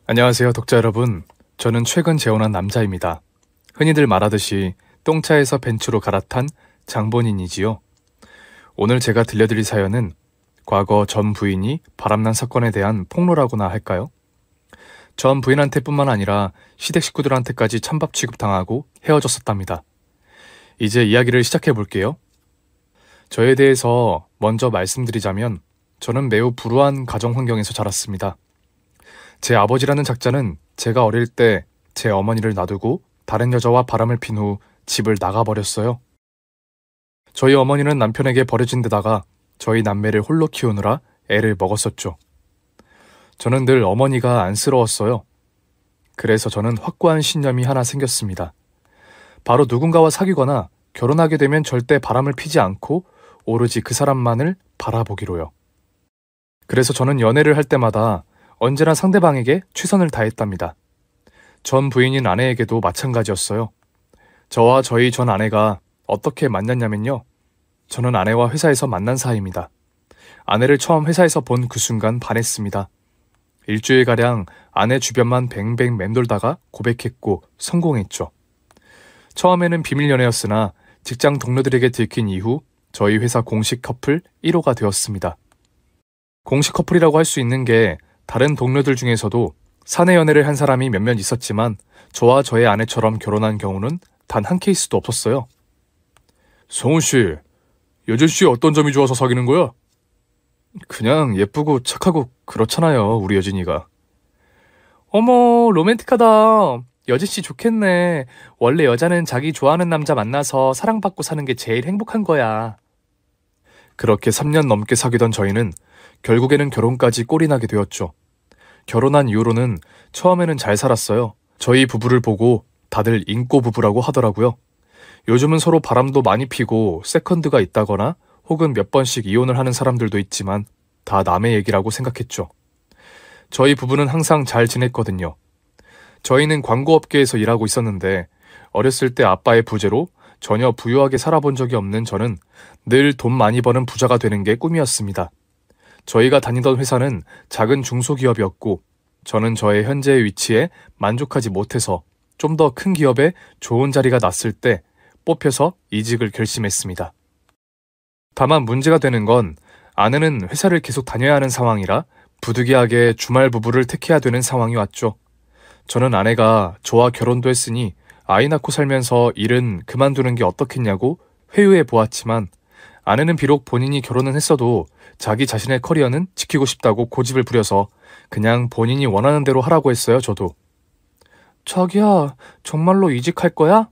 안녕하세요, 독자 여러분. 저는 최근 재혼한 남자입니다. 흔히들 말하듯이 똥차에서 벤츠로 갈아탄 장본인이지요. 오늘 제가 들려드릴 사연은 과거 전 부인이 바람난 사건에 대한 폭로라고나 할까요? 전 부인한테뿐만 아니라 시댁 식구들한테까지 찬밥 취급당하고 헤어졌었답니다. 이제 이야기를 시작해 볼게요. 저에 대해서 먼저 말씀드리자면 저는 매우 불우한 가정 환경에서 자랐습니다. 제 아버지라는 작자는 제가 어릴 때 제 어머니를 놔두고 다른 여자와 바람을 핀 후 집을 나가버렸어요. 저희 어머니는 남편에게 버려진 데다가 저희 남매를 홀로 키우느라 애를 먹었었죠. 저는 늘 어머니가 안쓰러웠어요. 그래서 저는 확고한 신념이 하나 생겼습니다. 바로 누군가와 사귀거나 결혼하게 되면 절대 바람을 피지 않고 오로지 그 사람만을 바라보기로요. 그래서 저는 연애를 할 때마다 언제나 상대방에게 최선을 다했답니다. 전 부인인 아내에게도 마찬가지였어요. 저와 저희 전 아내가 어떻게 만났냐면요. 저는 아내와 회사에서 만난 사이입니다. 아내를 처음 회사에서 본 그 순간 반했습니다. 일주일가량 아내 주변만 뱅뱅 맴돌다가 고백했고 성공했죠. 처음에는 비밀 연애였으나 직장 동료들에게 들킨 이후 저희 회사 공식 커플 1호가 되었습니다. 공식 커플이라고 할 수 있는 게 다른 동료들 중에서도 사내 연애를 한 사람이 몇몇 있었지만 저와 저의 아내처럼 결혼한 경우는 단 한 케이스도 없었어요. 성훈씨, 여진씨 어떤 점이 좋아서 사귀는 거야? 그냥 예쁘고 착하고 그렇잖아요, 우리 여진이가. 어머, 로맨틱하다. 여진씨 좋겠네. 원래 여자는 자기 좋아하는 남자 만나서 사랑받고 사는 게 제일 행복한 거야. 그렇게 3년 넘게 사귀던 저희는 결국에는 결혼까지 꼴이 나게 되었죠. 결혼한 이후로는 처음에는 잘 살았어요. 저희 부부를 보고 다들 인꼬 부부라고 하더라고요. 요즘은 서로 바람도 많이 피고 세컨드가 있다거나 혹은 몇 번씩 이혼을 하는 사람들도 있지만 다 남의 얘기라고 생각했죠. 저희 부부는 항상 잘 지냈거든요. 저희는 광고업계에서 일하고 있었는데 어렸을 때 아빠의 부재로 전혀 부유하게 살아본 적이 없는 저는 늘 돈 많이 버는 부자가 되는 게 꿈이었습니다. 저희가 다니던 회사는 작은 중소기업이었고 저는 저의 현재의 위치에 만족하지 못해서 좀 더 큰 기업에 좋은 자리가 났을 때 뽑혀서 이직을 결심했습니다. 다만 문제가 되는 건 아내는 회사를 계속 다녀야 하는 상황이라 부득이하게 주말 부부를 택해야 되는 상황이 왔죠. 저는 아내가 저와 결혼도 했으니 아이 낳고 살면서 일은 그만두는 게 어떻겠냐고 회유해 보았지만 아내는 비록 본인이 결혼은 했어도 자기 자신의 커리어는 지키고 싶다고 고집을 부려서 그냥 본인이 원하는 대로 하라고 했어요, 저도. 자기야, 정말로 이직할 거야?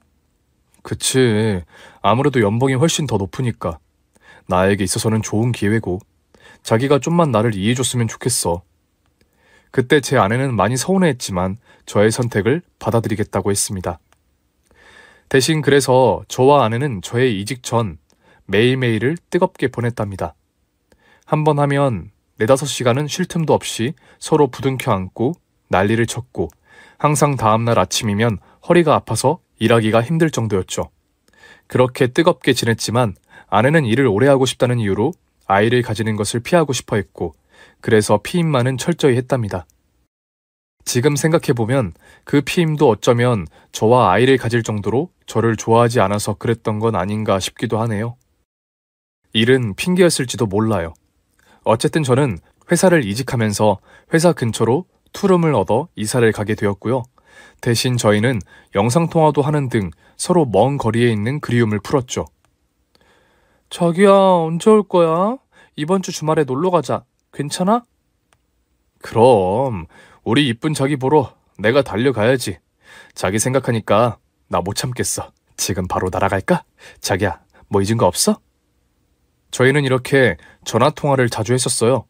그치. 아무래도 연봉이 훨씬 더 높으니까. 나에게 있어서는 좋은 기회고. 자기가 좀만 나를 이해해줬으면 좋겠어. 그때 제 아내는 많이 서운해했지만 저의 선택을 받아들이겠다고 했습니다. 대신 그래서 저와 아내는 저의 이직 전 매일매일을 뜨겁게 보냈답니다. 한 번 하면 4~5시간은 쉴 틈도 없이 서로 부둥켜 안고 난리를 쳤고 항상 다음날 아침이면 허리가 아파서 일하기가 힘들 정도였죠. 그렇게 뜨겁게 지냈지만 아내는 일을 오래 하고 싶다는 이유로 아이를 가지는 것을 피하고 싶어 했고 그래서 피임만은 철저히 했답니다. 지금 생각해보면 그 피임도 어쩌면 저와 아이를 가질 정도로 저를 좋아하지 않아서 그랬던 건 아닌가 싶기도 하네요. 일은 핑계였을지도 몰라요. 어쨌든 저는 회사를 이직하면서 회사 근처로 투룸을 얻어 이사를 가게 되었고요. 대신 저희는 영상통화도 하는 등 서로 먼 거리에 있는 그리움을 풀었죠. 자기야, 언제 올 거야? 이번 주 주말에 놀러 가자. 괜찮아? 그럼 우리 이쁜 자기 보러 내가 달려가야지. 자기 생각하니까 나 못 참겠어. 지금 바로 날아갈까? 자기야, 뭐 잊은 거 없어? 저희는 이렇게 전화통화를 자주 했었어요.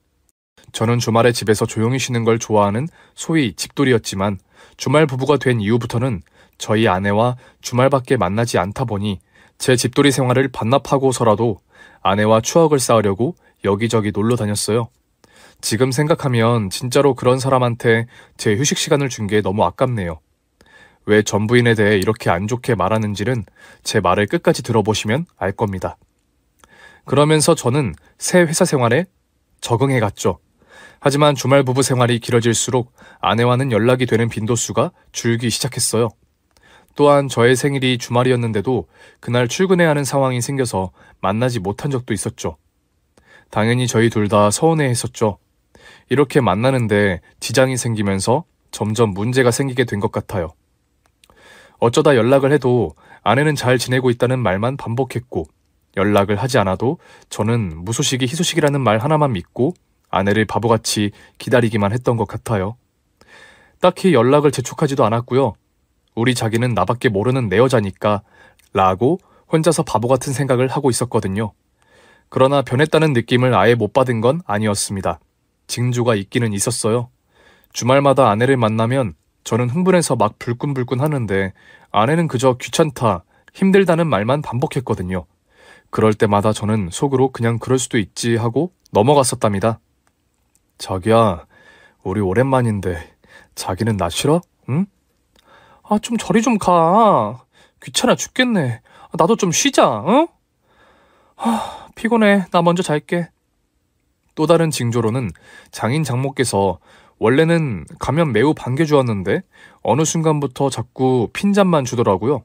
저는 주말에 집에서 조용히 쉬는 걸 좋아하는 소위 집돌이였지만 주말 부부가 된 이후부터는 저희 아내와 주말밖에 만나지 않다 보니 제 집돌이 생활을 반납하고서라도 아내와 추억을 쌓으려고 여기저기 놀러 다녔어요. 지금 생각하면 진짜로 그런 사람한테 제 휴식 시간을 준 게 너무 아깝네요. 왜 전 부인에 대해 이렇게 안 좋게 말하는지는 제 말을 끝까지 들어보시면 알 겁니다. 그러면서 저는 새 회사 생활에 적응해 갔죠. 하지만 주말 부부 생활이 길어질수록 아내와는 연락이 되는 빈도수가 줄기 시작했어요. 또한 저의 생일이 주말이었는데도 그날 출근해야 하는 상황이 생겨서 만나지 못한 적도 있었죠. 당연히 저희 둘 다 서운해했었죠. 이렇게 만나는데 지장이 생기면서 점점 문제가 생기게 된 것 같아요. 어쩌다 연락을 해도 아내는 잘 지내고 있다는 말만 반복했고, 연락을 하지 않아도 저는 무소식이 희소식이라는 말 하나만 믿고 아내를 바보같이 기다리기만 했던 것 같아요. 딱히 연락을 재촉하지도 않았고요. 우리 자기는 나밖에 모르는 내 여자니까 라고 혼자서 바보 같은 생각을 하고 있었거든요. 그러나 변했다는 느낌을 아예 못 받은 건 아니었습니다. 징조가 있기는 있었어요. 주말마다 아내를 만나면 저는 흥분해서 막 불끈불끈 하는데 아내는 그저 귀찮다, 힘들다는 말만 반복했거든요. 그럴 때마다 저는 속으로 그냥 그럴 수도 있지 하고 넘어갔었답니다. 자기야, 우리 오랜만인데 자기는 나 싫어? 응? 좀 저리 좀 가. 귀찮아 죽겠네. 나도 좀 쉬자, 응? 피곤해. 나 먼저 잘게. 또 다른 징조로는 장인 장모께서 원래는 가면 매우 반겨주었는데 어느 순간부터 자꾸 핀잔만 주더라고요.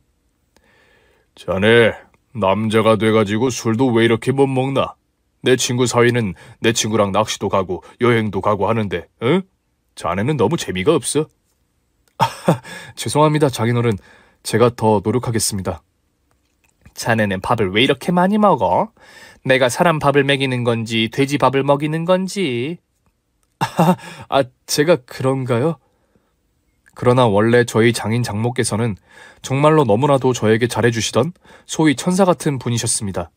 자네, 남자가 돼가지고 술도 왜 이렇게 못 먹나? 내 친구 사위는 내 친구랑 낚시도 가고 여행도 가고 하는데, 응? 자네는 너무 재미가 없어. 죄송합니다, 장인어른. 제가 더 노력하겠습니다. 자네는 밥을 왜 이렇게 많이 먹어? 내가 사람 밥을 먹이는 건지 돼지 밥을 먹이는 건지. 제가 그런가요? 그러나 원래 저희 장인 장모께서는 정말로 너무나도 저에게 잘해주시던 소위 천사 같은 분이셨습니다.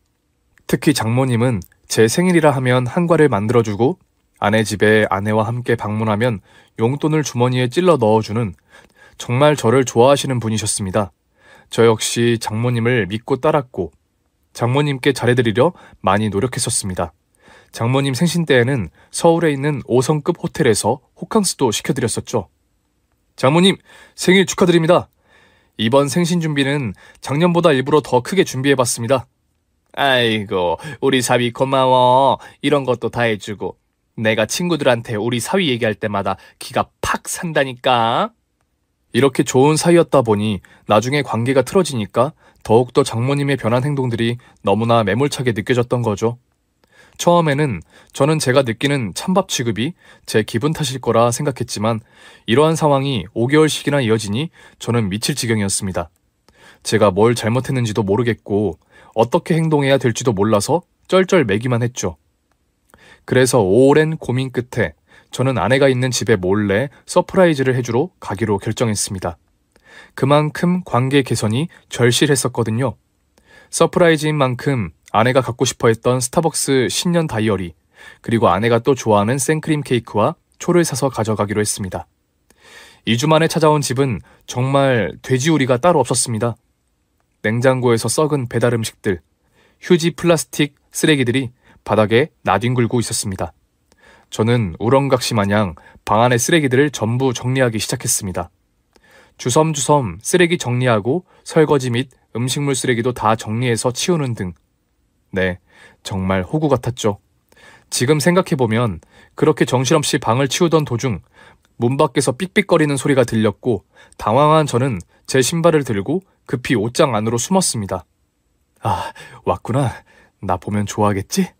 특히 장모님은 제 생일이라 하면 한과를 만들어주고 아내 집에 아내와 함께 방문하면 용돈을 주머니에 찔러 넣어주는 정말 저를 좋아하시는 분이셨습니다. 저 역시 장모님을 믿고 따랐고 장모님께 잘해드리려 많이 노력했었습니다. 장모님 생신 때에는 서울에 있는 5성급 호텔에서 호캉스도 시켜드렸었죠. 장모님, 생일 축하드립니다. 이번 생신 준비는 작년보다 일부러 더 크게 준비해봤습니다. 아이고, 우리 사위 고마워. 이런 것도 다 해주고. 내가 친구들한테 우리 사위 얘기할 때마다 기가 팍 산다니까. 이렇게 좋은 사이였다 보니 나중에 관계가 틀어지니까 더욱더 장모님의 변한 행동들이 너무나 매몰차게 느껴졌던 거죠. 처음에는 저는 제가 느끼는 찬밥 취급이 제 기분 탓일 거라 생각했지만 이러한 상황이 5개월씩이나 이어지니 저는 미칠 지경이었습니다. 제가 뭘 잘못했는지도 모르겠고 어떻게 행동해야 될지도 몰라서 쩔쩔매기만 했죠. 그래서 오랜 고민 끝에 저는 아내가 있는 집에 몰래 서프라이즈를 해주러 가기로 결정했습니다. 그만큼 관계 개선이 절실했었거든요. 서프라이즈인 만큼 아내가 갖고 싶어 했던 스타벅스 신년 다이어리, 그리고 아내가 또 좋아하는 생크림 케이크와 초를 사서 가져가기로 했습니다. 2주 만에 찾아온 집은 정말 돼지우리가 따로 없었습니다. 냉장고에서 썩은 배달 음식들, 휴지 플라스틱 쓰레기들이 바닥에 나뒹굴고 있었습니다. 저는 우렁각시 마냥 방 안의 쓰레기들을 전부 정리하기 시작했습니다. 주섬주섬 쓰레기 정리하고 설거지 및 음식물 쓰레기도 다 정리해서 치우는 등. 네, 정말 호구 같았죠. 지금 생각해보면 그렇게 정신없이 방을 치우던 도중 문 밖에서 삑삑거리는 소리가 들렸고 당황한 저는 제 신발을 들고 급히 옷장 안으로 숨었습니다. 왔구나. 나 보면 좋아하겠지?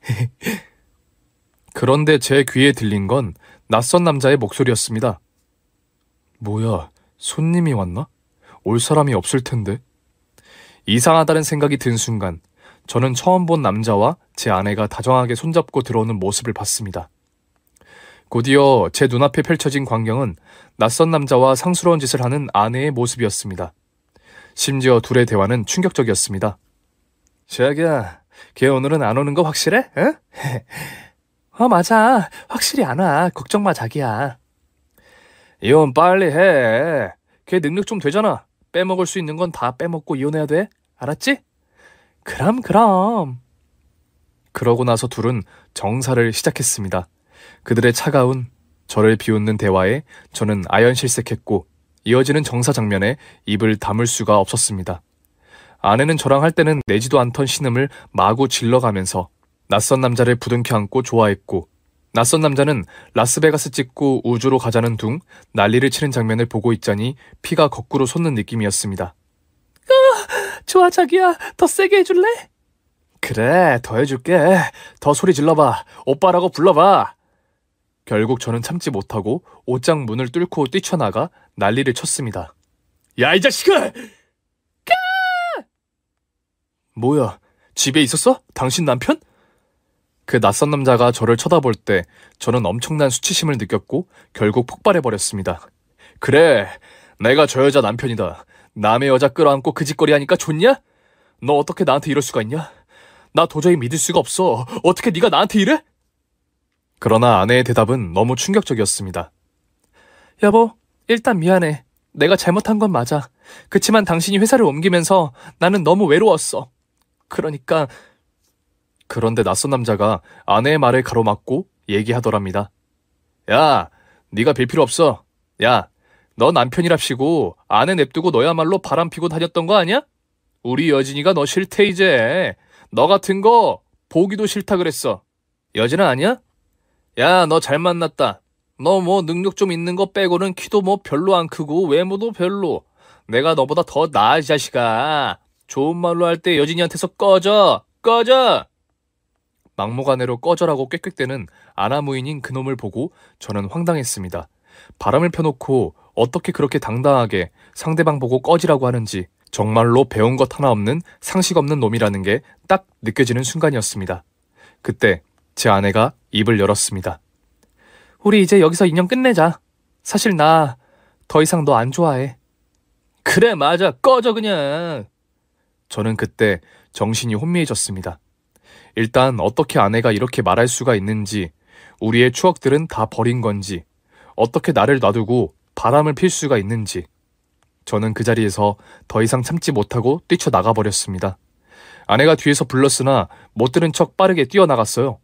그런데 제 귀에 들린 건 낯선 남자의 목소리였습니다. 뭐야, 손님이 왔나? 올 사람이 없을 텐데. 이상하다는 생각이 든 순간 저는 처음 본 남자와 제 아내가 다정하게 손잡고 들어오는 모습을 봤습니다. 곧이어 제 눈앞에 펼쳐진 광경은 낯선 남자와 상스러운 짓을 하는 아내의 모습이었습니다. 심지어 둘의 대화는 충격적이었습니다. 자기야, 걔 오늘은 안 오는 거 확실해? 응? 맞아. 확실히 안 와. 걱정 마, 자기야. 이혼 빨리 해. 걔 능력 좀 되잖아. 빼먹을 수 있는 건 다 빼먹고 이혼해야 돼. 알았지? 그럼. 그러고 나서 둘은 정사를 시작했습니다. 그들의 차가운, 저를 비웃는 대화에 저는 아연실색했고 이어지는 정사 장면에 입을 다물 수가 없었습니다. 아내는 저랑 할 때는 내지도 않던 신음을 마구 질러가면서 낯선 남자를 부둥켜 안고 좋아했고 낯선 남자는 라스베가스 찍고 우주로 가자는 둥 난리를 치는 장면을 보고 있자니 피가 거꾸로 솟는 느낌이었습니다. 좋아 자기야, 더 세게 해줄래? 그래, 더 해줄게. 더 소리 질러봐. 오빠라고 불러봐. 결국 저는 참지 못하고 옷장 문을 뚫고 뛰쳐나가 난리를 쳤습니다. 야, 이 자식아! 뭐야, 집에 있었어? 당신 남편? 그 낯선 남자가 저를 쳐다볼 때 저는 엄청난 수치심을 느꼈고 결국 폭발해버렸습니다. 그래, 내가 저 여자 남편이다. 남의 여자 끌어안고 그 짓거리 하니까 좋냐? 너 어떻게 나한테 이럴 수가 있냐? 나 도저히 믿을 수가 없어. 어떻게 네가 나한테 이래? 그러나 아내의 대답은 너무 충격적이었습니다. 여보, 일단 미안해. 내가 잘못한 건 맞아. 그치만 당신이 회사를 옮기면서 나는 너무 외로웠어. 그런데 낯선 남자가 아내의 말을 가로막고 얘기하더랍니다. 야, 네가 빌 필요 없어. 야, 너 남편이랍시고 아내 냅두고 너야말로 바람피고 다녔던 거 아니야? 우리 여진이가 너 싫대 이제. 너 같은 거 보기도 싫다 그랬어. 여진아 아니야? 야, 너 잘 만났다. 너 뭐 능력 좀 있는 거 빼고는 키도 뭐 별로 안 크고 외모도 별로. 내가 너보다 더 나아 이 자식아. 좋은 말로 할 때 여진이한테서 꺼져. 막무가내로 꺼져라고 꽥꽥대는 아나무인인 그놈을 보고 저는 황당했습니다. 바람을 펴놓고 어떻게 그렇게 당당하게 상대방 보고 꺼지라고 하는지 정말로 배운 것 하나 없는 상식 없는 놈이라는 게 딱 느껴지는 순간이었습니다. 그때 제 아내가 입을 열었습니다. 우리 이제 여기서 인연 끝내자. 사실 나 더 이상 너 안 좋아해. 그래 맞아, 꺼져 그냥. 저는 그때 정신이 혼미해졌습니다. 일단 어떻게 아내가 이렇게 말할 수가 있는지, 우리의 추억들은 다 버린 건지, 어떻게 나를 놔두고 바람을 필 수가 있는지. 저는 그 자리에서 더 이상 참지 못하고 뛰쳐나가버렸습니다. 아내가 뒤에서 불렀으나 못 들은 척 빠르게 뛰어나갔어요.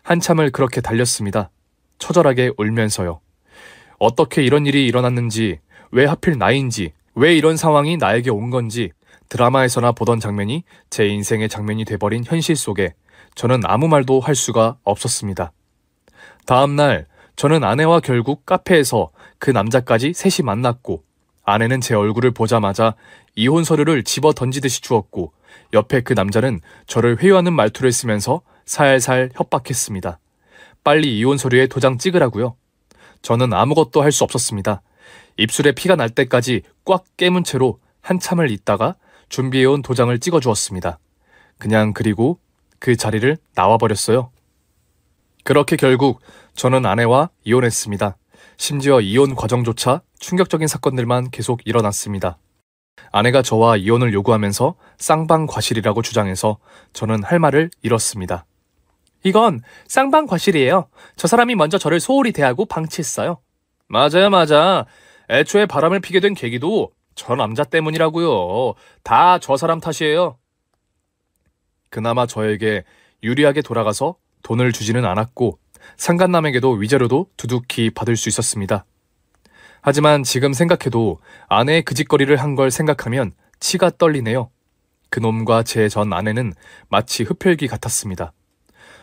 한참을 그렇게 달렸습니다. 처절하게 울면서요. 어떻게 이런 일이 일어났는지, 왜 하필 나인지, 왜 이런 상황이 나에게 온 건지, 드라마에서나 보던 장면이 제 인생의 장면이 돼버린 현실 속에 저는 아무 말도 할 수가 없었습니다. 다음날 저는 아내와 결국 카페에서 그 남자까지 셋이 만났고, 아내는 제 얼굴을 보자마자 이혼 서류를 집어 던지듯이 주었고, 옆에 그 남자는 저를 회유하는 말투를 쓰면서 살살 협박했습니다. 빨리 이혼 서류에 도장 찍으라고요. 저는 아무것도 할 수 없었습니다. 입술에 피가 날 때까지 꽉 깨문 채로 한참을 있다가 준비해온 도장을 찍어주었습니다. 그리고 그 자리를 나와버렸어요. 그렇게 결국 저는 아내와 이혼했습니다. 심지어 이혼 과정조차 충격적인 사건들만 계속 일어났습니다. 아내가 저와 이혼을 요구하면서 쌍방과실이라고 주장해서 저는 할 말을 잃었습니다. 이건 쌍방과실이에요. 저 사람이 먼저 저를 소홀히 대하고 방치했어요. 맞아. 애초에 바람을 피게 된 계기도 저 남자 때문이라고요. 다 저 사람 탓이에요. 그나마 저에게 유리하게 돌아가서 돈을 주지는 않았고 상간남에게도 위자료도 두둑히 받을 수 있었습니다. 하지만 지금 생각해도 아내의 그 짓거리를 한 걸 생각하면 치가 떨리네요. 그놈과 제 전 아내는 마치 흡혈귀 같았습니다.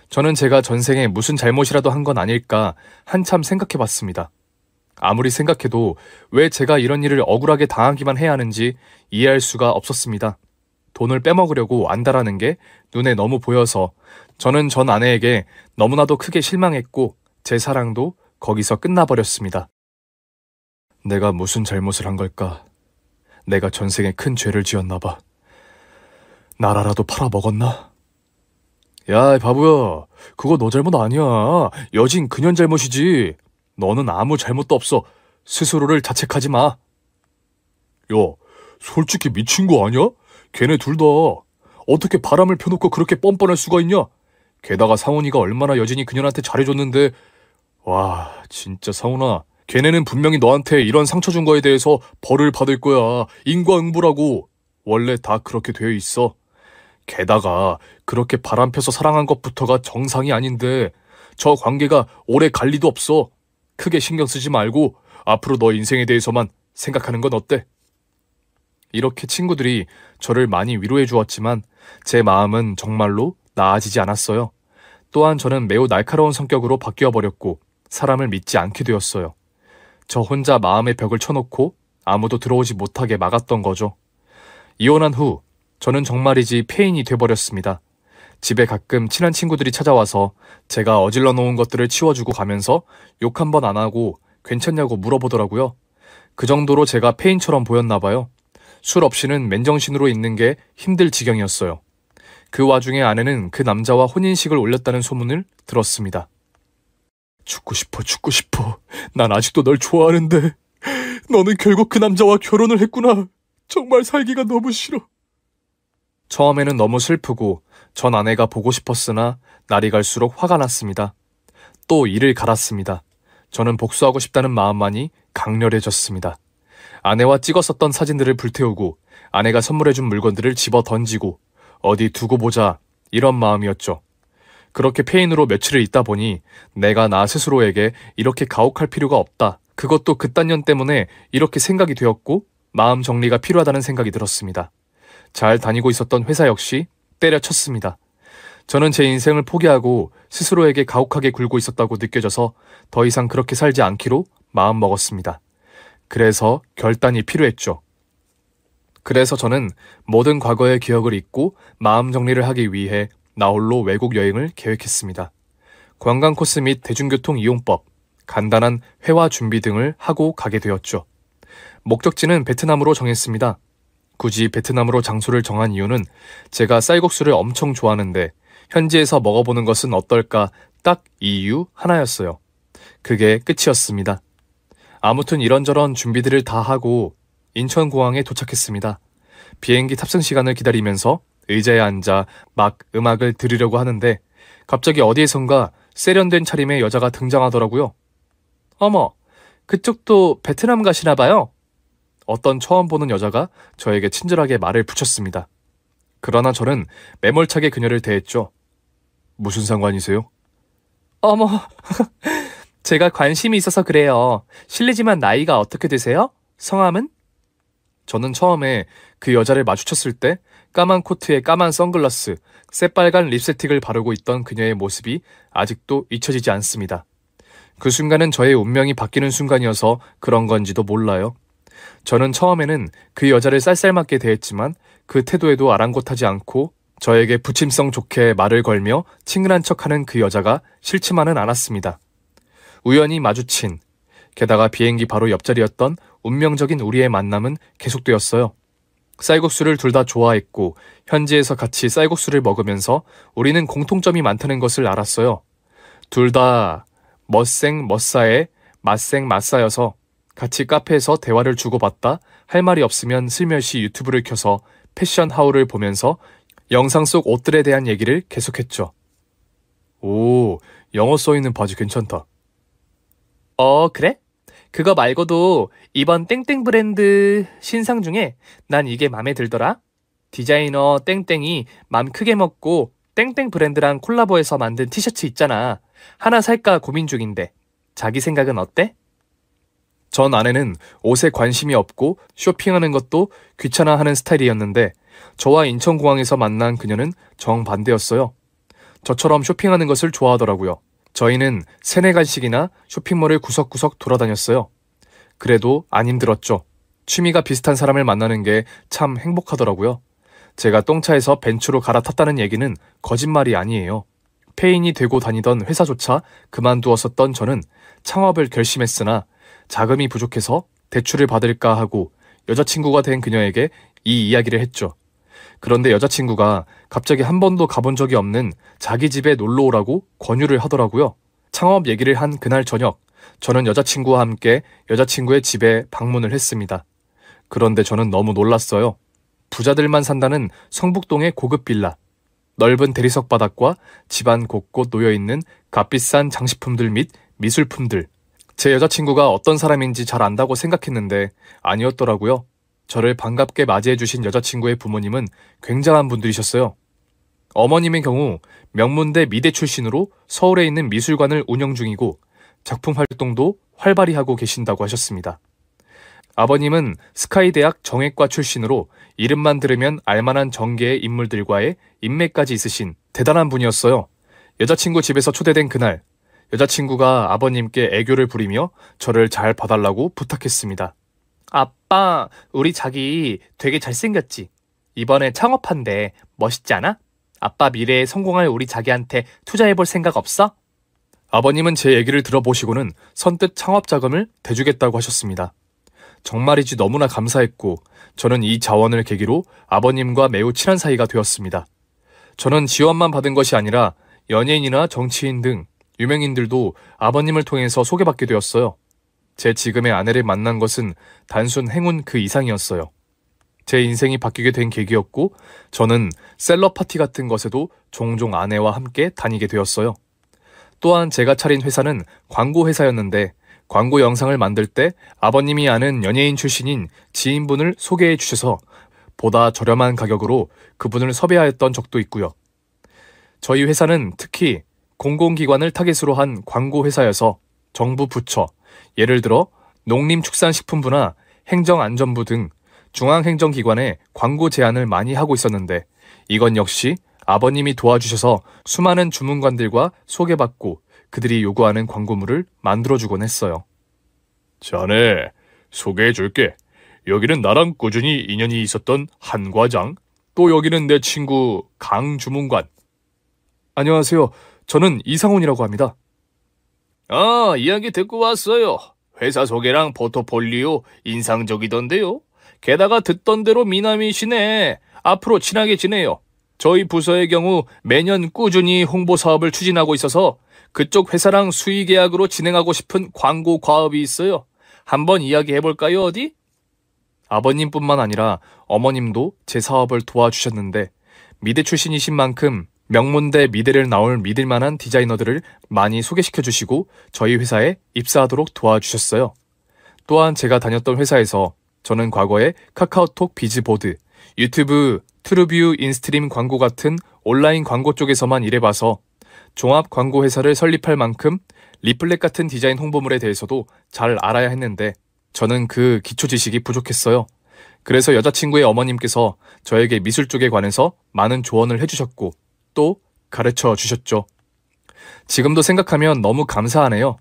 저는 제가 전생에 무슨 잘못이라도 한 건 아닐까 한참 생각해봤습니다. 아무리 생각해도 왜 제가 이런 일을 억울하게 당하기만 해야 하는지 이해할 수가 없었습니다. 돈을 빼먹으려고 안다라는 게 눈에 너무 보여서 저는 전 아내에게 너무나도 크게 실망했고 제 사랑도 거기서 끝나버렸습니다. 내가 무슨 잘못을 한 걸까? 내가 전생에 큰 죄를 지었나 봐. 나라라도 팔아먹었나? 야, 바보야. 그거 너 잘못 아니야. 여진 그년 잘못이지. 너는 아무 잘못도 없어. 스스로를 자책하지 마. 야, 솔직히 미친 거 아니야? 걔네 둘 다 어떻게 바람을 펴놓고 그렇게 뻔뻔할 수가 있냐? 게다가 상훈이가 얼마나 여진이 그년한테 잘해줬는데. 와, 진짜 상훈아. 걔네는 분명히 너한테 이런 상처 준 거에 대해서 벌을 받을 거야. 인과응보라고. 원래 다 그렇게 되어 있어. 게다가 그렇게 바람 펴서 사랑한 것부터가 정상이 아닌데 저 관계가 오래 갈 리도 없어. 크게 신경 쓰지 말고 앞으로 너 인생에 대해서만 생각하는 건 어때? 이렇게 친구들이 저를 많이 위로해 주었지만 제 마음은 정말로 나아지지 않았어요. 또한 저는 매우 날카로운 성격으로 바뀌어 버렸고 사람을 믿지 않게 되었어요. 저 혼자 마음의 벽을 쳐놓고 아무도 들어오지 못하게 막았던 거죠. 이혼한 후 저는 정말이지 폐인이 돼버렸습니다. 집에 가끔 친한 친구들이 찾아와서 제가 어질러 놓은 것들을 치워주고 가면서 욕 한 번 안 하고 괜찮냐고 물어보더라고요. 그 정도로 제가 폐인처럼 보였나 봐요. 술 없이는 맨정신으로 있는 게 힘들 지경이었어요. 그 와중에 아내는 그 남자와 혼인식을 올렸다는 소문을 들었습니다. 죽고 싶어. 난 아직도 널 좋아하는데 너는 결국 그 남자와 결혼을 했구나. 정말 살기가 너무 싫어. 처음에는 너무 슬프고 전 아내가 보고 싶었으나 날이 갈수록 화가 났습니다. 또 이를 갈았습니다. 저는 복수하고 싶다는 마음만이 강렬해졌습니다. 아내와 찍었었던 사진들을 불태우고 아내가 선물해준 물건들을 집어 던지고 어디 두고 보자 이런 마음이었죠. 그렇게 폐인으로 며칠을 있다 보니 내가 나 스스로에게 이렇게 가혹할 필요가 없다. 그것도 그딴 년 때문에 이렇게 생각이 되었고 마음 정리가 필요하다는 생각이 들었습니다. 잘 다니고 있었던 회사 역시 때려쳤습니다. 저는 제 인생을 포기하고 스스로에게 가혹하게 굴고 있었다고 느껴져서 더 이상 그렇게 살지 않기로 마음먹었습니다. 그래서 결단이 필요했죠. 그래서 저는 모든 과거의 기억을 잊고 마음 정리를 하기 위해 나홀로 외국 여행을 계획했습니다. 관광 코스 및 대중교통 이용법, 간단한 회화 준비 등을 하고 가게 되었죠. 목적지는 베트남으로 정했습니다. 굳이 베트남으로 장소를 정한 이유는 제가 쌀국수를 엄청 좋아하는데 현지에서 먹어보는 것은 어떨까 딱 이유 하나였어요. 그게 끝이었습니다. 아무튼 이런저런 준비들을 다 하고 인천공항에 도착했습니다. 비행기 탑승 시간을 기다리면서 의자에 앉아 막 음악을 들으려고 하는데 갑자기 어디에선가 세련된 차림의 여자가 등장하더라고요. 어머, 그쪽도 베트남 가시나 봐요. 어떤 처음 보는 여자가 저에게 친절하게 말을 붙였습니다. 그러나 저는 매몰차게 그녀를 대했죠. 무슨 상관이세요? 어머, 제가 관심이 있어서 그래요. 실례지만 나이가 어떻게 되세요? 성함은? 저는 처음에 그 여자를 마주쳤을 때 까만 코트에 까만 선글라스, 새빨간 립스틱을 바르고 있던 그녀의 모습이 아직도 잊혀지지 않습니다. 그 순간은 저의 운명이 바뀌는 순간이어서 그런 건지도 몰라요. 저는 처음에는 그 여자를 쌀쌀맞게 대했지만 그 태도에도 아랑곳하지 않고 저에게 부침성 좋게 말을 걸며 친근한 척하는 그 여자가 싫지만은 않았습니다. 우연히 마주친, 게다가 비행기 바로 옆자리였던 운명적인 우리의 만남은 계속되었어요. 쌀국수를 둘 다 좋아했고 현지에서 같이 쌀국수를 먹으면서 우리는 공통점이 많다는 것을 알았어요. 둘 다 멋생 멋사에 맛생 맛사여서 같이 카페에서 대화를 주고받다 할 말이 없으면 슬며시 유튜브를 켜서 패션 하울을 보면서 영상 속 옷들에 대한 얘기를 계속했죠. 오, 영어 써있는 바지 괜찮다. 그래? 그거 말고도 이번 땡땡 브랜드 신상 중에 난 이게 맘에 들더라. 디자이너 땡땡이 맘 크게 먹고 땡땡 브랜드랑 콜라보해서 만든 티셔츠 있잖아. 하나 살까 고민 중인데 자기 생각은 어때? 전 아내는 옷에 관심이 없고 쇼핑하는 것도 귀찮아하는 스타일이었는데 저와 인천공항에서 만난 그녀는 정반대였어요. 저처럼 쇼핑하는 것을 좋아하더라고요. 저희는 3-4간씩이나 쇼핑몰을 구석구석 돌아다녔어요. 그래도 안 힘들었죠. 취미가 비슷한 사람을 만나는 게 참 행복하더라고요. 제가 똥차에서 벤츠로 갈아탔다는 얘기는 거짓말이 아니에요. 폐인이 되고 다니던 회사조차 그만두었었던 저는 창업을 결심했으나 자금이 부족해서 대출을 받을까 하고 여자친구가 된 그녀에게 이 이야기를 했죠. 그런데 여자친구가 갑자기 한 번도 가본 적이 없는 자기 집에 놀러 오라고 권유를 하더라고요. 창업 얘기를 한 그날 저녁, 저는 여자친구와 함께 여자친구의 집에 방문을 했습니다. 그런데 저는 너무 놀랐어요. 부자들만 산다는 성북동의 고급 빌라, 넓은 대리석 바닥과 집안 곳곳 놓여있는 값비싼 장식품들 및 미술품들. 제 여자친구가 어떤 사람인지 잘 안다고 생각했는데 아니었더라고요. 저를 반갑게 맞이해주신 여자친구의 부모님은 굉장한 분들이셨어요. 어머님의 경우 명문대 미대 출신으로 서울에 있는 미술관을 운영 중이고 작품 활동도 활발히 하고 계신다고 하셨습니다. 아버님은 스카이대학 정외과 출신으로 이름만 들으면 알만한 정계의 인물들과의 인맥까지 있으신 대단한 분이었어요. 여자친구 집에서 초대된 그날, 여자친구가 아버님께 애교를 부리며 저를 잘 봐달라고 부탁했습니다. 아빠, 우리 자기 되게 잘생겼지? 이번에 창업한대. 멋있지 않아? 아빠 미래에 성공할 우리 자기한테 투자해볼 생각 없어? 아버님은 제 얘기를 들어보시고는 선뜻 창업 자금을 대주겠다고 하셨습니다. 정말이지 너무나 감사했고 저는 이 자원을 계기로 아버님과 매우 친한 사이가 되었습니다. 저는 지원만 받은 것이 아니라 연예인이나 정치인 등 유명인들도 아버님을 통해서 소개받게 되었어요. 제 지금의 아내를 만난 것은 단순 행운 그 이상이었어요. 제 인생이 바뀌게 된 계기였고 저는 셀럽 파티 같은 것에도 종종 아내와 함께 다니게 되었어요. 또한 제가 차린 회사는 광고 회사였는데 광고 영상을 만들 때 아버님이 아는 연예인 출신인 지인분을 소개해 주셔서 보다 저렴한 가격으로 그분을 섭외하였던 적도 있고요. 저희 회사는 특히 공공기관을 타깃으로 한 광고 회사여서 정부 부처, 예를 들어 농림축산식품부나 행정안전부 등 중앙행정기관에 광고 제안을 많이 하고 있었는데 이건 역시 아버님이 도와주셔서 수많은 주문관들과 소개받고 그들이 요구하는 광고물을 만들어주곤 했어요. 자네, 소개해줄게. 여기는 나랑 꾸준히 인연이 있었던 한 과장, 또 여기는 내 친구 강 주문관. 안녕하세요. 저는 이상훈이라고 합니다. 이야기 듣고 왔어요. 회사 소개랑 포트폴리오 인상적이던데요. 게다가 듣던 대로 미남이시네. 앞으로 친하게 지내요. 저희 부서의 경우 매년 꾸준히 홍보 사업을 추진하고 있어서 그쪽 회사랑 수의 계약으로 진행하고 싶은 광고 과업이 있어요. 한번 이야기해볼까요, 어디? 아버님뿐만 아니라 어머님도 제 사업을 도와주셨는데 미대 출신이신 만큼 명문대 미대를 나올 믿을만한 디자이너들을 많이 소개시켜주시고 저희 회사에 입사하도록 도와주셨어요. 또한 제가 다녔던 회사에서 저는 과거에 카카오톡 비즈보드, 유튜브, 트루뷰 인스트림 광고 같은 온라인 광고 쪽에서만 일해봐서 종합 광고 회사를 설립할 만큼 리플렛 같은 디자인 홍보물에 대해서도 잘 알아야 했는데 저는 그 기초 지식이 부족했어요. 그래서 여자친구의 어머님께서 저에게 미술 쪽에 관해서 많은 조언을 해주셨고 또 가르쳐 주셨죠. 지금도 생각하면 너무 감사하네요.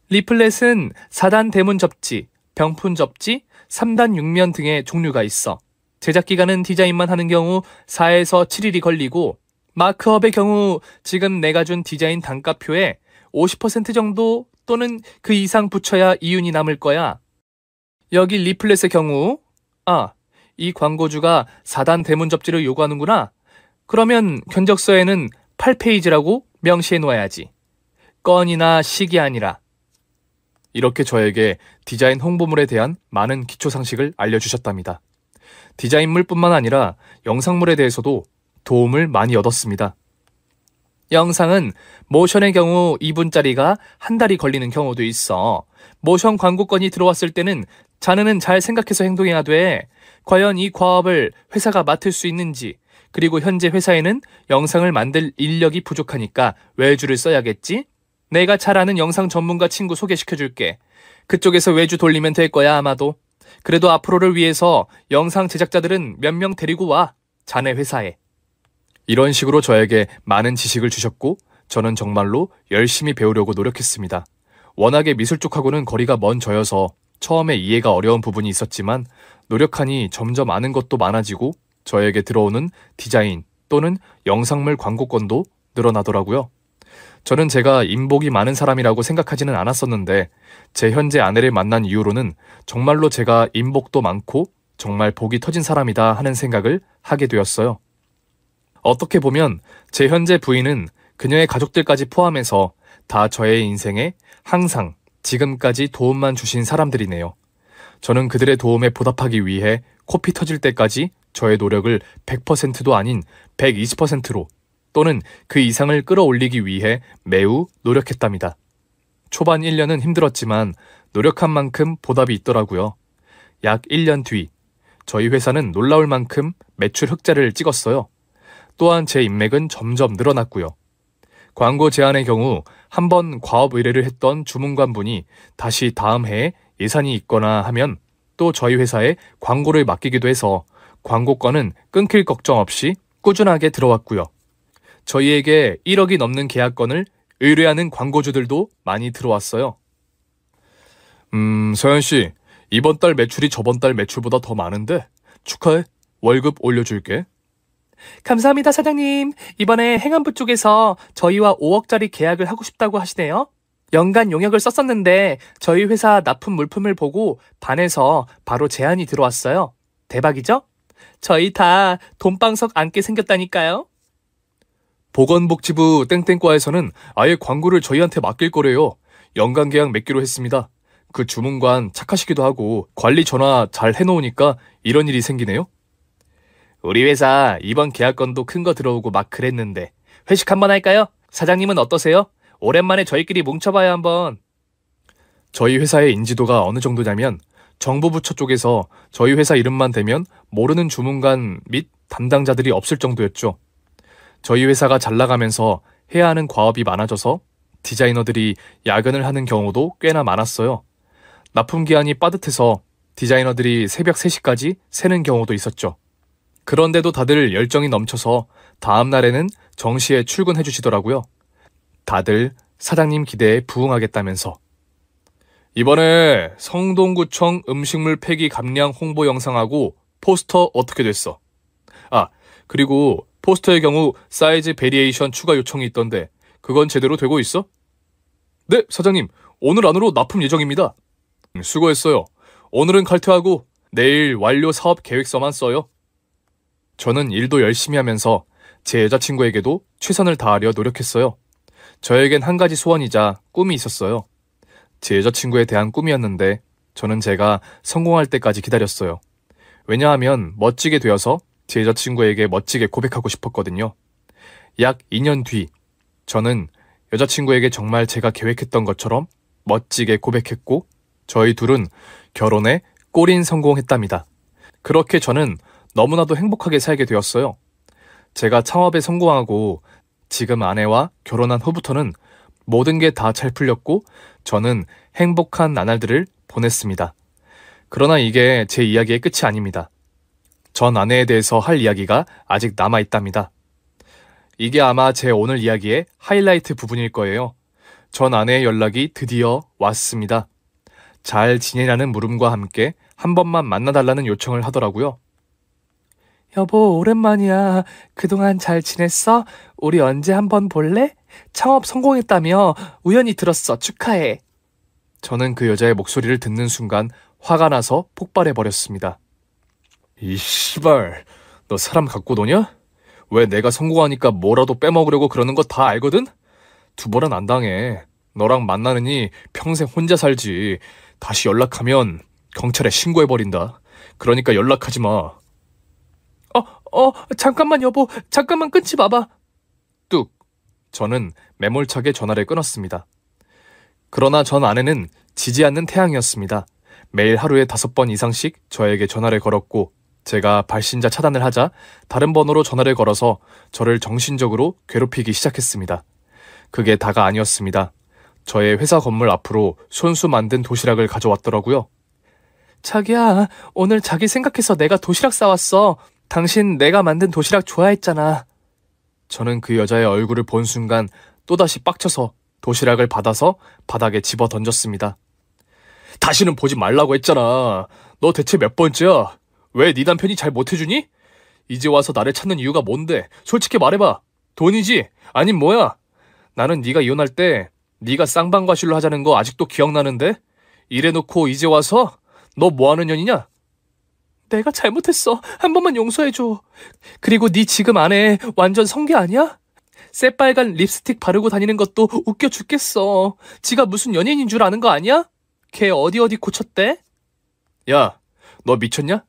리플렛은 4단 대문 접지, 병풍 접지, 3단 6면 등의 종류가 있어. 제작 기간은 디자인만 하는 경우 4에서 7일이 걸리고 마크업의 경우 지금 내가 준 디자인 단가표에 50% 정도 또는 그 이상 붙여야 이윤이 남을 거야. 여기 리플렛의 경우 이 광고주가 4단 대문 접지를 요구하는구나. 그러면 견적서에는 8페이지라고 명시해 놓아야지. 건이나 식이 아니라. 이렇게 저에게 디자인 홍보물에 대한 많은 기초 상식을 알려주셨답니다. 디자인물뿐만 아니라 영상물에 대해서도 도움을 많이 얻었습니다. 영상은 모션의 경우 2분짜리가 한 달이 걸리는 경우도 있어. 모션 광고건이 들어왔을 때는 자네는 잘 생각해서 행동해야 돼. 과연 이 과업을 회사가 맡을 수 있는지, 그리고 현재 회사에는 영상을 만들 인력이 부족하니까 외주를 써야겠지? 내가 잘 아는 영상 전문가 친구 소개시켜줄게. 그쪽에서 외주 돌리면 될 거야 아마도. 그래도 앞으로를 위해서 영상 제작자들은 몇 명 데리고 와. 자네 회사에. 이런 식으로 저에게 많은 지식을 주셨고 저는 정말로 열심히 배우려고 노력했습니다. 워낙에 미술 쪽하고는 거리가 먼 저여서 처음에 이해가 어려운 부분이 있었지만 노력하니 점점 아는 것도 많아지고 저에게 들어오는 디자인 또는 영상물 광고건도 늘어나더라고요. 저는 제가 인복이 많은 사람이라고 생각하지는 않았었는데 제 현재 아내를 만난 이후로는 정말로 제가 인복도 많고 정말 복이 터진 사람이다 하는 생각을 하게 되었어요. 어떻게 보면 제 현재 부인은 그녀의 가족들까지 포함해서 다 저의 인생에 항상 지금까지 도움만 주신 사람들이네요. 저는 그들의 도움에 보답하기 위해 코피 터질 때까지 저의 노력을 100%도 아닌 120%로 또는 그 이상을 끌어올리기 위해 매우 노력했답니다. 초반 1년은 힘들었지만 노력한 만큼 보답이 있더라고요. 약 1년 뒤 저희 회사는 놀라울 만큼 매출 흑자를 찍었어요. 또한 제 인맥은 점점 늘어났고요. 광고 제안의 경우 한번 과업 의뢰를 했던 주문관분이 다시 다음 해에 예산이 있거나 하면 또 저희 회사에 광고를 맡기기도 해서 광고건은 끊길 걱정 없이 꾸준하게 들어왔고요. 저희에게 1억이 넘는 계약건을 의뢰하는 광고주들도 많이 들어왔어요. 서현씨, 이번 달 매출이 저번 달 매출보다 더 많은데 축하해. 월급 올려줄게. 감사합니다, 사장님. 이번에 행안부 쪽에서 저희와 5억짜리 계약을 하고 싶다고 하시네요. 연간 용역을 썼었는데 저희 회사 납품 물품을 보고 반해서 바로 제안이 들어왔어요. 대박이죠? 저희 다 돈방석 앉게 생겼다니까요. 보건복지부 땡땡과에서는 아예 광고를 저희한테 맡길 거래요. 연간 계약 맺기로 했습니다. 그 주문관 착하시기도 하고 관리 전화 잘 해놓으니까 이런 일이 생기네요. 우리 회사 이번 계약건도 큰 거 들어오고 막 그랬는데 회식 한번 할까요? 사장님은 어떠세요? 오랜만에 저희끼리 뭉쳐봐요 한번. 저희 회사의 인지도가 어느 정도냐면 정부 부처 쪽에서 저희 회사 이름만 대면 모르는 주문관 및 담당자들이 없을 정도였죠. 저희 회사가 잘 나가면서 해야 하는 과업이 많아져서 디자이너들이 야근을 하는 경우도 꽤나 많았어요. 납품 기한이 빠듯해서 디자이너들이 새벽 3시까지 새는 경우도 있었죠. 그런데도 다들 열정이 넘쳐서 다음 날에는 정시에 출근해 주시더라고요. 다들 사장님 기대에 부응하겠다면서. 이번에 성동구청 음식물 폐기 감량 홍보 영상하고 포스터 어떻게 됐어? 아, 그리고 포스터의 경우 사이즈 베리에이션 추가 요청이 있던데 그건 제대로 되고 있어? 네, 사장님. 오늘 안으로 납품 예정입니다. 수고했어요. 오늘은 칼퇴하고 내일 완료 사업 계획서만 써요. 저는 일도 열심히 하면서 제 여자친구에게도 최선을 다하려 노력했어요. 저에겐 한 가지 소원이자 꿈이 있었어요. 제 여자친구에 대한 꿈이었는데 저는 제가 성공할 때까지 기다렸어요. 왜냐하면 멋지게 되어서 제 여자친구에게 멋지게 고백하고 싶었거든요. 약 2년 뒤, 저는 여자친구에게 정말 제가 계획했던 것처럼 멋지게 고백했고 저희 둘은 결혼에 골인 성공했답니다. 그렇게 저는 너무나도 행복하게 살게 되었어요. 제가 창업에 성공하고 지금 아내와 결혼한 후부터는 모든 게 다 잘 풀렸고 저는 행복한 나날들을 보냈습니다. 그러나 이게 제 이야기의 끝이 아닙니다. 전 아내에 대해서 할 이야기가 아직 남아있답니다. 이게 아마 제 오늘 이야기의 하이라이트 부분일 거예요. 전 아내의 연락이 드디어 왔습니다. 잘 지내라는 물음과 함께 한 번만 만나달라는 요청을 하더라고요. 여보, 오랜만이야. 그동안 잘 지냈어? 우리 언제 한번 볼래? 창업 성공했다며 우연히 들었어. 축하해. 저는 그 여자의 목소리를 듣는 순간 화가 나서 폭발해버렸습니다. 이 씨발, 너 사람 갖고 노냐? 왜 내가 성공하니까 뭐라도 빼먹으려고 그러는 거 다 알거든? 두 번은 안 당해. 너랑 만나느니 평생 혼자 살지. 다시 연락하면 경찰에 신고해버린다. 그러니까 연락하지 마. 잠깐만 여보. 잠깐만 끊지 마봐. 뚝. 저는 매몰차게 전화를 끊었습니다. 그러나 전 아내는 지지 않는 태양이었습니다. 매일 하루에 5번 이상씩 저에게 전화를 걸었고 제가 발신자 차단을 하자 다른 번호로 전화를 걸어서 저를 정신적으로 괴롭히기 시작했습니다. 그게 다가 아니었습니다. 저의 회사 건물 앞으로 손수 만든 도시락을 가져왔더라고요. 자기야, 오늘 자기 생각해서 내가 도시락 싸왔어. 당신 내가 만든 도시락 좋아했잖아. 저는 그 여자의 얼굴을 본 순간 또다시 빡쳐서 도시락을 받아서 바닥에 집어 던졌습니다. 다시는 보지 말라고 했잖아. 너 대체 몇 번째야? 왜 네 남편이 잘 못해주니? 이제 와서 나를 찾는 이유가 뭔데? 솔직히 말해봐. 돈이지? 아님 뭐야? 나는 네가 이혼할 때 네가 쌍방과실로 하자는 거 아직도 기억나는데? 이래놓고 이제 와서? 너 뭐하는 년이냐? 내가 잘못했어. 한 번만 용서해줘. 그리고 네 지금 아내 완전 성게 아니야? 새빨간 립스틱 바르고 다니는 것도 웃겨 죽겠어. 지가 무슨 연예인인 줄 아는 거 아니야? 걔 어디 고쳤대? 야, 너 미쳤냐?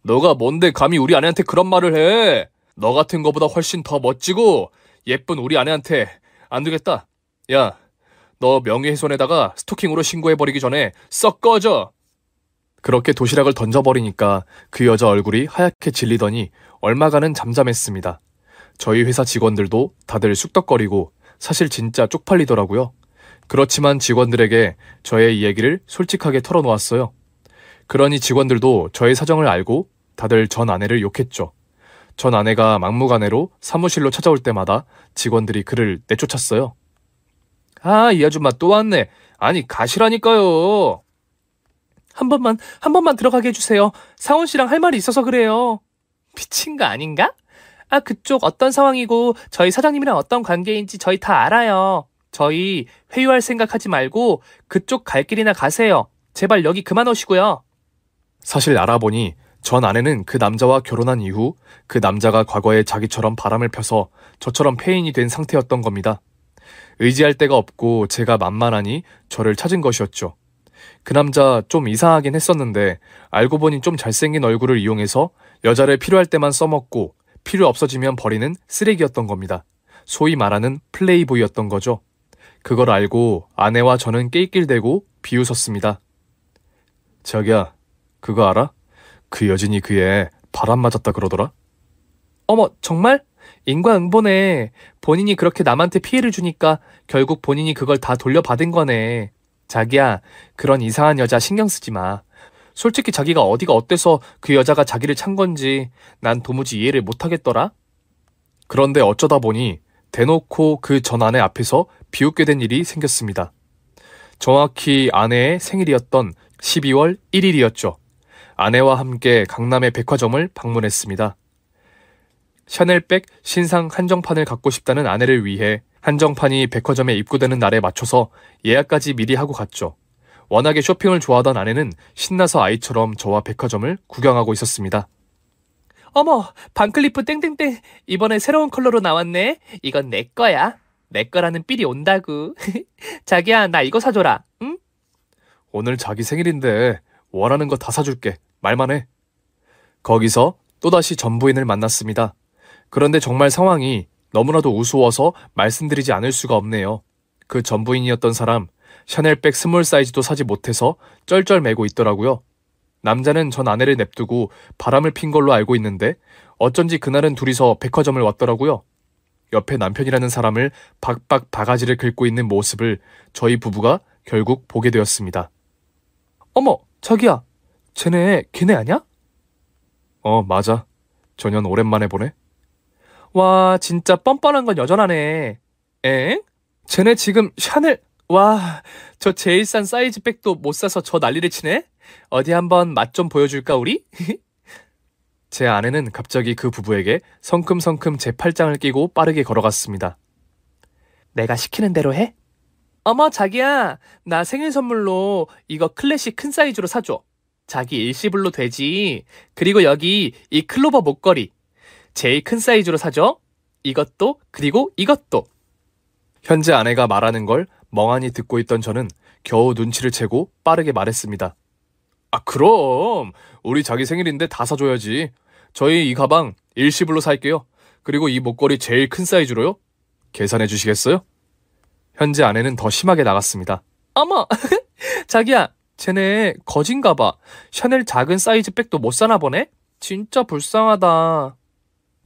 너가 뭔데 감히 우리 아내한테 그런 말을 해? 너 같은 거보다 훨씬 더 멋지고 예쁜 우리 아내한테 안 되겠다. 야, 너 명예훼손에다가 스토킹으로 신고해버리기 전에 썩 꺼져. 그렇게 도시락을 던져버리니까 그 여자 얼굴이 하얗게 질리더니 얼마간은 잠잠했습니다. 저희 회사 직원들도 다들 쑥덕거리고 사실 진짜 쪽팔리더라고요. 그렇지만 직원들에게 저의 이야기를 솔직하게 털어놓았어요. 그러니 직원들도 저의 사정을 알고 다들 전 아내를 욕했죠. 전 아내가 막무가내로 사무실로 찾아올 때마다 직원들이 그를 내쫓았어요. 아, 이 아줌마 또 왔네. 아니, 가시라니까요. 한 번만 들어가게 해주세요. 상훈 씨랑 할 말이 있어서 그래요. 미친 거 아닌가? 아, 그쪽 어떤 상황이고 저희 사장님이랑 어떤 관계인지 저희 다 알아요. 저희 회유할 생각하지 말고 그쪽 갈 길이나 가세요. 제발 여기 그만 오시고요. 사실 알아보니 전 아내는 그 남자와 결혼한 이후 그 남자가 과거에 자기처럼 바람을 펴서 저처럼 폐인이 된 상태였던 겁니다. 의지할 데가 없고 제가 만만하니 저를 찾은 것이었죠. 그 남자 좀 이상하긴 했었는데 알고 보니 좀 잘생긴 얼굴을 이용해서 여자를 필요할 때만 써먹고 필요 없어지면 버리는 쓰레기였던 겁니다. 소위 말하는 플레이보이였던 거죠. 그걸 알고 아내와 저는 낄낄대고 비웃었습니다. 자기야, 그거 알아? 그 여진이 그애 바람 맞았다 그러더라? 어머, 정말? 인과응보네. 본인이 그렇게 남한테 피해를 주니까 결국 본인이 그걸 다 돌려받은 거네. 자기야, 그런 이상한 여자 신경 쓰지 마. 솔직히 자기가 어디가 어때서 그 여자가 자기를 찬 건지 난 도무지 이해를 못하겠더라. 그런데 어쩌다 보니 대놓고 그 전 아내 앞에서 비웃게 된 일이 생겼습니다. 정확히 아내의 생일이었던 12월 1일이었죠. 아내와 함께 강남의 백화점을 방문했습니다. 샤넬백 신상 한정판을 갖고 싶다는 아내를 위해 한정판이 백화점에 입고되는 날에 맞춰서 예약까지 미리 하고 갔죠. 워낙에 쇼핑을 좋아하던 아내는 신나서 아이처럼 저와 백화점을 구경하고 있었습니다. 어머, 반클리프 땡땡땡 이번에 새로운 컬러로 나왔네. 이건 내 거야. 내 거라는 삘이 온다구. 자기야, 나 이거 사줘라. 응? 오늘 자기 생일인데 원하는 거 다 사줄게. 말만 해. 거기서 또다시 전 부인을 만났습니다. 그런데 정말 상황이 너무나도 우스워서 말씀드리지 않을 수가 없네요. 그 전 부인이었던 사람, 샤넬백 스몰 사이즈도 사지 못해서 쩔쩔매고 있더라고요. 남자는 전 아내를 냅두고 바람을 핀 걸로 알고 있는데 어쩐지 그날은 둘이서 백화점을 왔더라고요. 옆에 남편이라는 사람을 박박 바가지를 긁고 있는 모습을 저희 부부가 결국 보게 되었습니다. 어머, 자기야, 걔네 아냐? 맞아. 전현 오랜만에 보네. 와, 진짜 뻔뻔한 건 여전하네. 엥? 쟤네 지금 샤넬... 와, 저 제일 싼 사이즈 백도 못 사서 저 난리를 치네? 어디 한번 맛 좀 보여줄까, 우리? 제 아내는 갑자기 그 부부에게 성큼성큼 제 팔짱을 끼고 빠르게 걸어갔습니다. 내가 시키는 대로 해? 어머, 자기야, 나 생일 선물로 이거 클래식 큰 사이즈로 사줘. 자기 일시불로 되지. 그리고 여기 이 클로버 목걸이. 제일 큰 사이즈로 사줘. 이것도, 그리고 이것도. 현재 아내가 말하는 걸 멍하니 듣고 있던 저는 겨우 눈치를 채고 빠르게 말했습니다. 아, 그럼 우리 자기 생일인데 다 사줘야지. 저희 이 가방 일시불로 살게요. 그리고 이 목걸이 제일 큰 사이즈로요. 계산해 주시겠어요? 현재 아내는 더 심하게 나갔습니다. 어머, 자기야, 쟤네 거진가 봐. 샤넬 작은 사이즈 백도 못 사나 보네? 진짜 불쌍하다.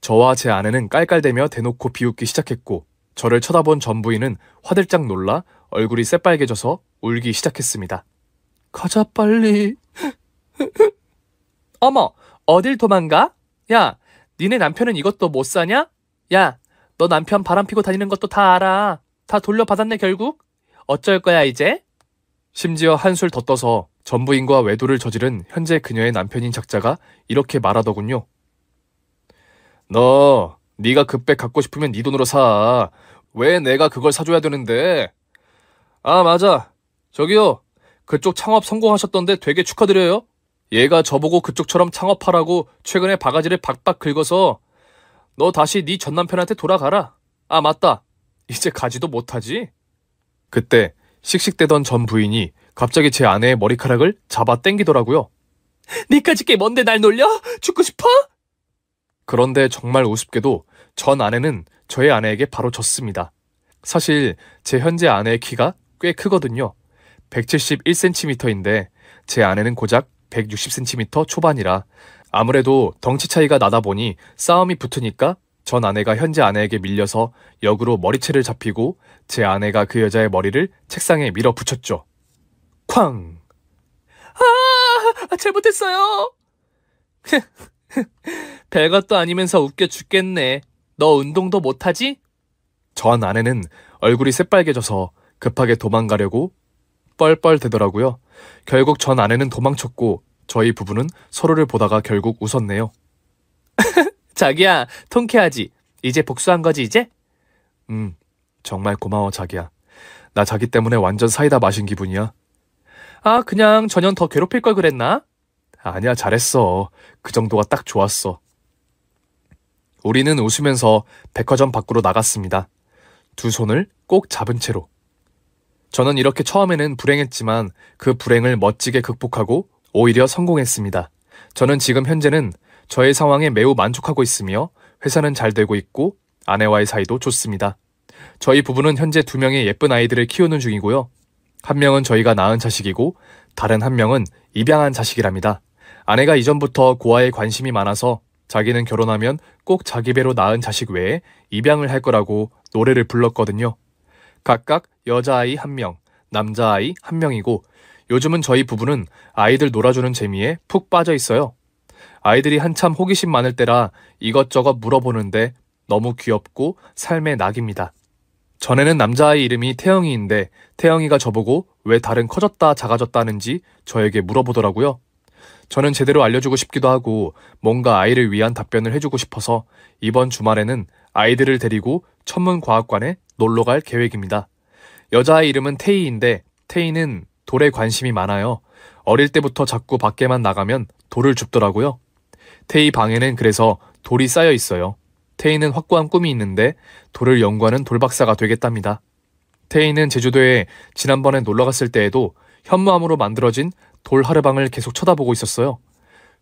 저와 제 아내는 깔깔대며 대놓고 비웃기 시작했고 저를 쳐다본 전 부인은 화들짝 놀라 얼굴이 새빨개져서 울기 시작했습니다. 가자 빨리. 어머, 어딜 도망가? 야, 니네 남편은 이것도 못 사냐? 야, 너 남편 바람 피고 다니는 것도 다 알아. 다 돌려받았네 결국? 어쩔 거야 이제? 심지어 한술 더 떠서 전 부인과 외도를 저지른 현재 그녀의 남편인 작자가 이렇게 말하더군요. 너, 네가 그 백 갖고 싶으면 네 돈으로 사. 왜 내가 그걸 사줘야 되는데? 아, 맞아. 저기요. 그쪽 창업 성공하셨던데 되게 축하드려요. 얘가 저보고 그쪽처럼 창업하라고 최근에 바가지를 박박 긁어서 너 다시 네 전 남편한테 돌아가라. 아, 맞다. 이제 가지도 못하지? 그때 씩씩대던 전 부인이 갑자기 제 아내의 머리카락을 잡아 당기더라고요. 니까짓 게 뭔데 날 놀려? 죽고 싶어? 그런데 정말 우습게도 전 아내는 저의 아내에게 바로 졌습니다. 사실 제 현재 아내의 키가 꽤 크거든요. 171cm인데 제 아내는 고작 160cm 초반이라 아무래도 덩치 차이가 나다 보니 싸움이 붙으니까 전 아내가 현재 아내에게 밀려서 역으로 머리채를 잡히고 제 아내가 그 여자의 머리를 책상에 밀어붙였죠. 쾅! 아, 잘못했어요. 별것도 아니면서 웃겨 죽겠네. 너 운동도 못하지? 전 아내는 얼굴이 새빨개져서 급하게 도망가려고 뻘뻘대더라고요. 결국 전 아내는 도망쳤고 저희 부부는 서로를 보다가 결국 웃었네요. 자기야, 통쾌하지? 이제 복수한 거지 이제? 정말 고마워 자기야. 나 자기 때문에 완전 사이다 마신 기분이야. 아, 그냥 전혀 더 괴롭힐 걸 그랬나? 아니야, 잘했어. 그 정도가 딱 좋았어. 우리는 웃으면서 백화점 밖으로 나갔습니다. 두 손을 꼭 잡은 채로. 저는 이렇게 처음에는 불행했지만 그 불행을 멋지게 극복하고 오히려 성공했습니다. 저는 지금 현재는 저의 상황에 매우 만족하고 있으며 회사는 잘 되고 있고 아내와의 사이도 좋습니다. 저희 부부는 현재 2명의 예쁜 아이들을 키우는 중이고요. 한 명은 저희가 낳은 자식이고 다른 한 명은 입양한 자식이랍니다. 아내가 이전부터 고아에 관심이 많아서 자기는 결혼하면 꼭 자기 배로 낳은 자식 외에 입양을 할 거라고 노래를 불렀거든요. 각각 여자아이 1명, 남자아이 1명이고 요즘은 저희 부부는 아이들 놀아주는 재미에 푹 빠져 있어요. 아이들이 한참 호기심 많을 때라 이것저것 물어보는데 너무 귀엽고 삶의 낙입니다. 전에는 남자아이 이름이 태영이인데 태영이가 저보고 왜 다른 커졌다 작아졌다 하는지 저에게 물어보더라고요. 저는 제대로 알려주고 싶기도 하고 뭔가 아이를 위한 답변을 해주고 싶어서 이번 주말에는 아이들을 데리고 천문과학관에 놀러 갈 계획입니다. 여자아이 이름은 태희인데 태희는 돌에 관심이 많아요. 어릴 때부터 자꾸 밖에만 나가면 돌을 줍더라고요. 태희 방에는 그래서 돌이 쌓여 있어요. 태희는 확고한 꿈이 있는데 돌을 연구하는 돌박사가 되겠답니다. 태희는 제주도에 지난번에 놀러 갔을 때에도 현무암으로 만들어진 돌 하르방을 계속 쳐다보고 있었어요.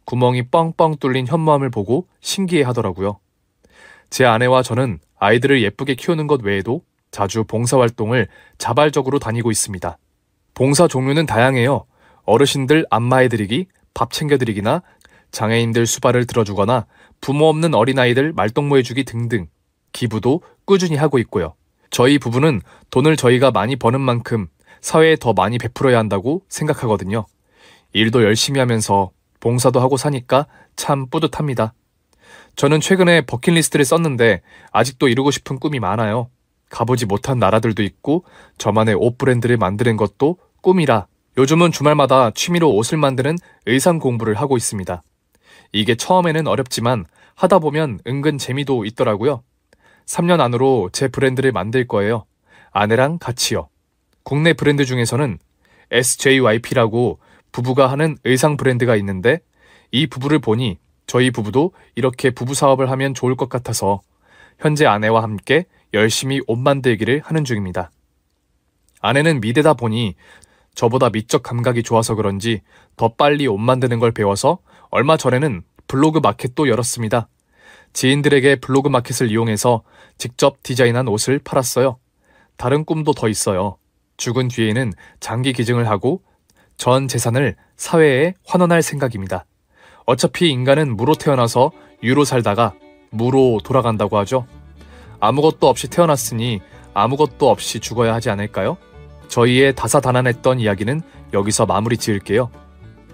구멍이 뻥뻥 뚫린 현무암을 보고 신기해 하더라고요. 제 아내와 저는 아이들을 예쁘게 키우는 것 외에도 자주 봉사활동을 자발적으로 다니고 있습니다. 봉사 종류는 다양해요. 어르신들 안마해드리기, 밥 챙겨드리기나 장애인들 수발을 들어주거나 부모 없는 어린아이들 말동무해주기 등등 기부도 꾸준히 하고 있고요. 저희 부부는 돈을 저희가 많이 버는 만큼 사회에 더 많이 베풀어야 한다고 생각하거든요. 일도 열심히 하면서 봉사도 하고 사니까 참 뿌듯합니다. 저는 최근에 버킷리스트를 썼는데 아직도 이루고 싶은 꿈이 많아요. 가보지 못한 나라들도 있고 저만의 옷 브랜드를 만드는 것도 꿈이라 요즘은 주말마다 취미로 옷을 만드는 의상 공부를 하고 있습니다. 이게 처음에는 어렵지만 하다 보면 은근 재미도 있더라고요. 3년 안으로 제 브랜드를 만들 거예요. 아내랑 같이요. 국내 브랜드 중에서는 SJYP라고 부부가 하는 의상 브랜드가 있는데 이 부부를 보니 저희 부부도 이렇게 부부 사업을 하면 좋을 것 같아서 현재 아내와 함께 열심히 옷 만들기를 하는 중입니다. 아내는 미대다 보니 저보다 미적 감각이 좋아서 그런지 더 빨리 옷 만드는 걸 배워서 얼마 전에는 블로그 마켓도 열었습니다. 지인들에게 블로그 마켓을 이용해서 직접 디자인한 옷을 팔았어요. 다른 꿈도 더 있어요. 죽은 뒤에는 장기 기증을 하고 전 재산을 사회에 환원할 생각입니다. 어차피 인간은 무로 태어나서 유로 살다가 무로 돌아간다고 하죠. 아무것도 없이 태어났으니 아무것도 없이 죽어야 하지 않을까요? 저희의 다사다난했던 이야기는 여기서 마무리 지을게요.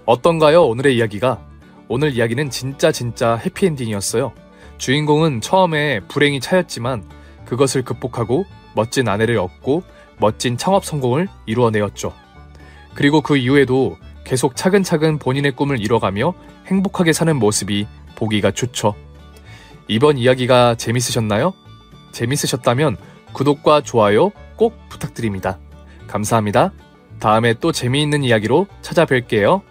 어떤가요, 오늘의 이야기가? 오늘 이야기는 진짜 해피엔딩이었어요. 주인공은 처음에 불행이 차였지만 그것을 극복하고 멋진 아내를 얻고 멋진 창업 성공을 이루어내었죠. 그리고 그 이후에도 계속 차근차근 본인의 꿈을 이뤄가며 행복하게 사는 모습이 보기가 좋죠. 이번 이야기가 재밌으셨나요? 재밌으셨다면 구독과 좋아요 꼭 부탁드립니다. 감사합니다. 다음에 또 재미있는 이야기로 찾아뵐게요.